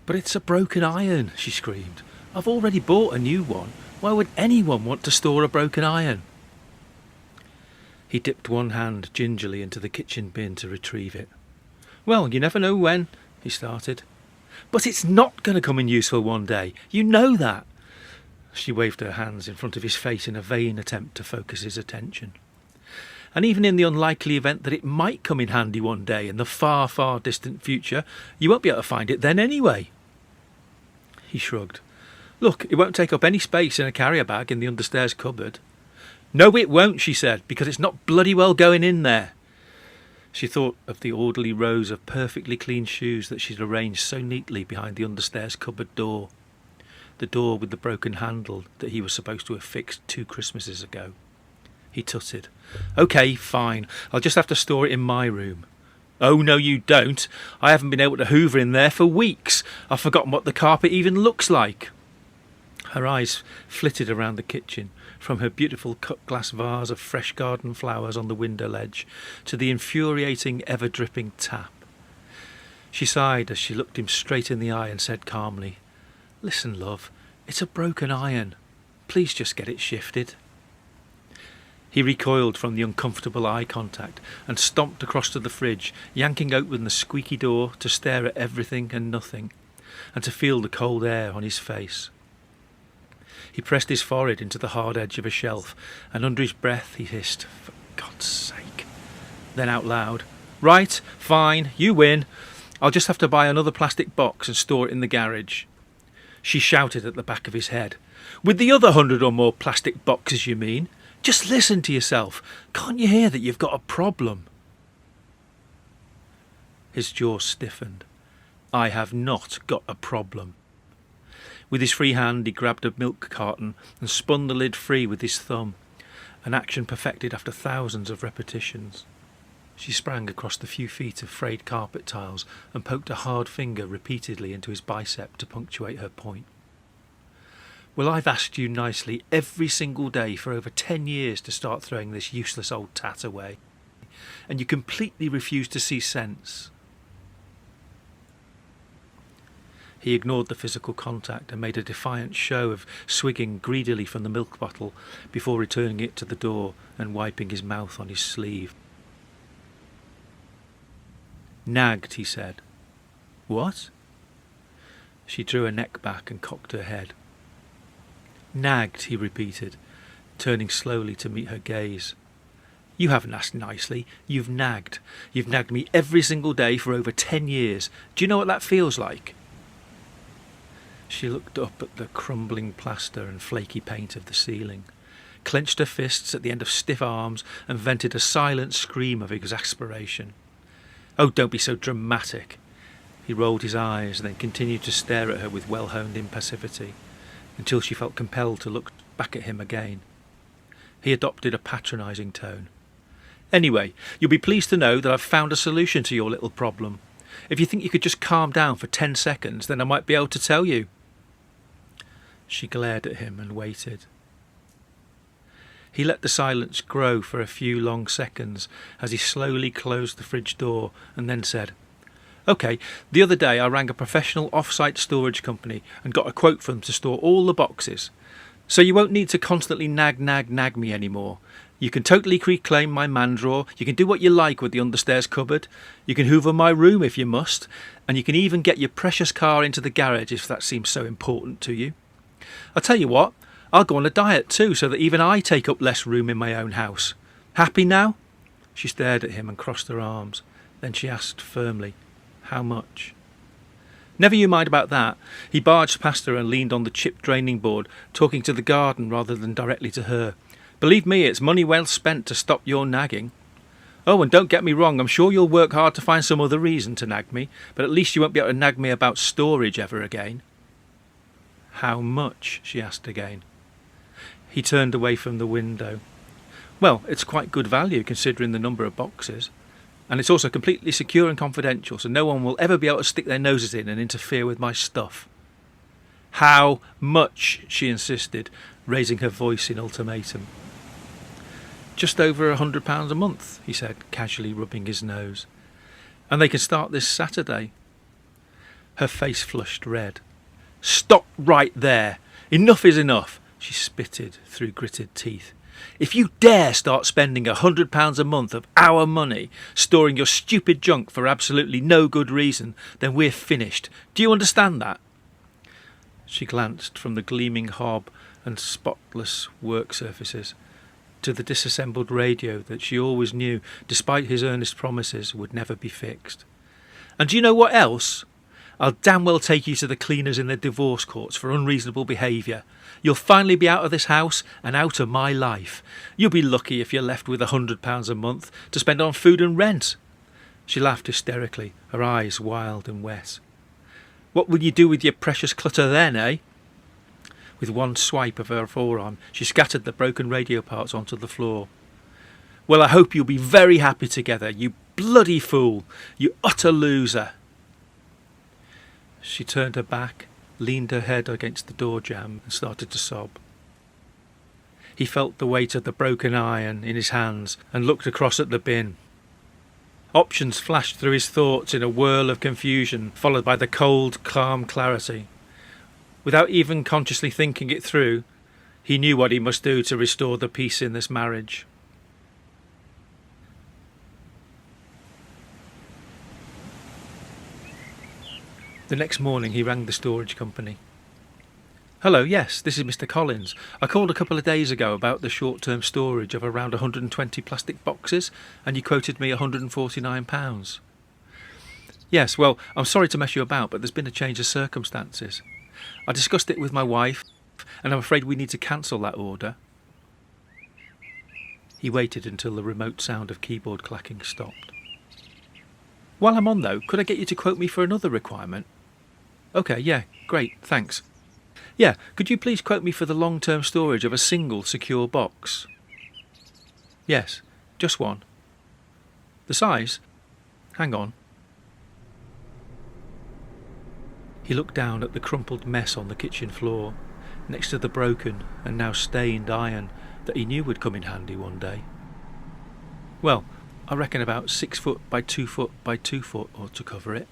"But it's a broken iron," she screamed. "I've already bought a new one. Why would anyone want to store a broken iron?" He dipped one hand gingerly into the kitchen bin to retrieve it. "Well, you never know when," he started. "But it's not going to come in useful one day. You know that." She waved her hands in front of his face in a vain attempt to focus his attention. "And even in the unlikely event that it might come in handy one day in the far, far distant future, you won't be able to find it then anyway." He shrugged. "Look, it won't take up any space in a carrier bag in the understairs cupboard." "No, it won't," she said, "because it's not bloody well going in there." She thought of the orderly rows of perfectly clean shoes that she'd arranged so neatly behind the understairs cupboard door. The door with the broken handle that he was supposed to have fixed 2 Christmases ago. He tutted. "OK, fine. I'll just have to store it in my room." "Oh, no, you don't. I haven't been able to hoover in there for weeks. I've forgotten what the carpet even looks like." Her eyes flitted around the kitchen, from her beautiful cut-glass vase of fresh garden flowers on the window ledge to the infuriating, ever-dripping tap. She sighed as she looked him straight in the eye and said calmly, "Listen, love, it's a broken iron. Please just get it shifted." He recoiled from the uncomfortable eye contact and stomped across to the fridge, yanking open the squeaky door to stare at everything and nothing, and to feel the cold air on his face. He pressed his forehead into the hard edge of a shelf, and under his breath he hissed, "For God's sake." Then out loud, "Right, fine, you win. I'll just have to buy another plastic box and store it in the garage." She shouted at the back of his head, "With the other 100 or more plastic boxes, you mean? Just listen to yourself. Can't you hear that you've got a problem?" His jaw stiffened. "I have not got a problem." With his free hand he grabbed a milk carton and spun the lid free with his thumb, an action perfected after thousands of repetitions. She sprang across the few feet of frayed carpet tiles and poked a hard finger repeatedly into his bicep to punctuate her point. "Well, I've asked you nicely every single day for over 10 years to start throwing this useless old tat away, and you completely refuse to see sense." He ignored the physical contact and made a defiant show of swigging greedily from the milk bottle before returning it to the door and wiping his mouth on his sleeve. "Nagged," he said. "What?" She drew her neck back and cocked her head. "Nagged," he repeated, turning slowly to meet her gaze. "You haven't asked nicely. You've nagged. You've nagged me every single day for over 10 years. Do you know what that feels like?" She looked up at the crumbling plaster and flaky paint of the ceiling, clenched her fists at the end of stiff arms and vented a silent scream of exasperation. "Oh, don't be so dramatic." He rolled his eyes and then continued to stare at her with well-honed impassivity, until she felt compelled to look back at him again. He adopted a patronising tone. "Anyway, you'll be pleased to know that I've found a solution to your little problem. If you think you could just calm down for 10 seconds, then I might be able to tell you." She glared at him and waited. He let the silence grow for a few long seconds as he slowly closed the fridge door and then said, "OK, the other day I rang a professional off-site storage company and got a quote for them to store all the boxes. So you won't need to constantly nag me anymore. You can totally reclaim my man drawer, you can do what you like with the understairs cupboard, you can hoover my room if you must, and you can even get your precious car into the garage if that seems so important to you. I'll tell you what, I'll go on a diet too so that even I take up less room in my own house. Happy now?" She stared at him and crossed her arms. Then she asked firmly, "How much?" "Never you mind about that." He barged past her and leaned on the chipped draining board, talking to the garden rather than directly to her. "Believe me, it's money well spent to stop your nagging. Oh, and don't get me wrong, I'm sure you'll work hard to find some other reason to nag me, but at least you won't be able to nag me about storage ever again." "How much?" she asked again. He turned away from the window. "Well, it's quite good value considering the number of boxes. And it's also completely secure and confidential, so no one will ever be able to stick their noses in and interfere with my stuff." "How much?" she insisted, raising her voice in ultimatum. "Just over £100 a month," he said, casually rubbing his nose. "And they can start this Saturday." Her face flushed red. "Stop right there! Enough is enough!" she spitted through gritted teeth. "If you dare start spending £100 a month of our money storing your stupid junk for absolutely no good reason, then we're finished. Do you understand that?" She glanced from the gleaming hob and spotless work surfaces to the disassembled radio that she always knew, despite his earnest promises, would never be fixed. "And do you know what else? I'll damn well take you to the cleaners in the divorce courts for unreasonable behaviour. You'll finally be out of this house and out of my life. You'll be lucky if you're left with £100 a month to spend on food and rent." She laughed hysterically, her eyes wild and wet. "What will you do with your precious clutter then, eh?" With one swipe of her forearm, she scattered the broken radio parts onto the floor. "Well, I hope you'll be very happy together, you bloody fool, you utter loser." She turned her back, leaned her head against the door jamb and started to sob. He felt the weight of the broken iron in his hands and looked across at the bin. Options flashed through his thoughts in a whirl of confusion, followed by the cold, calm clarity. Without even consciously thinking it through, he knew what he must do to restore the peace in this marriage. The next morning he rang the storage company. "Hello, yes, this is Mr. Collins. I called a couple of days ago about the short-term storage of around 120 plastic boxes, and you quoted me £149. Yes, well, I'm sorry to mess you about, but there's been a change of circumstances. I discussed it with my wife, and I'm afraid we need to cancel that order." He waited until the remote sound of keyboard clacking stopped. "While I'm on, though, could I get you to quote me for another requirement?" "OK, yeah, great, thanks. Yeah, could you please quote me for the long-term storage of a single secure box?" "Yes, just one." "The size? Hang on." He looked down at the crumpled mess on the kitchen floor, next to the broken and now stained iron that he knew would come in handy one day. "Well, I reckon about 6 foot by 2 foot by 2 foot ought to cover it."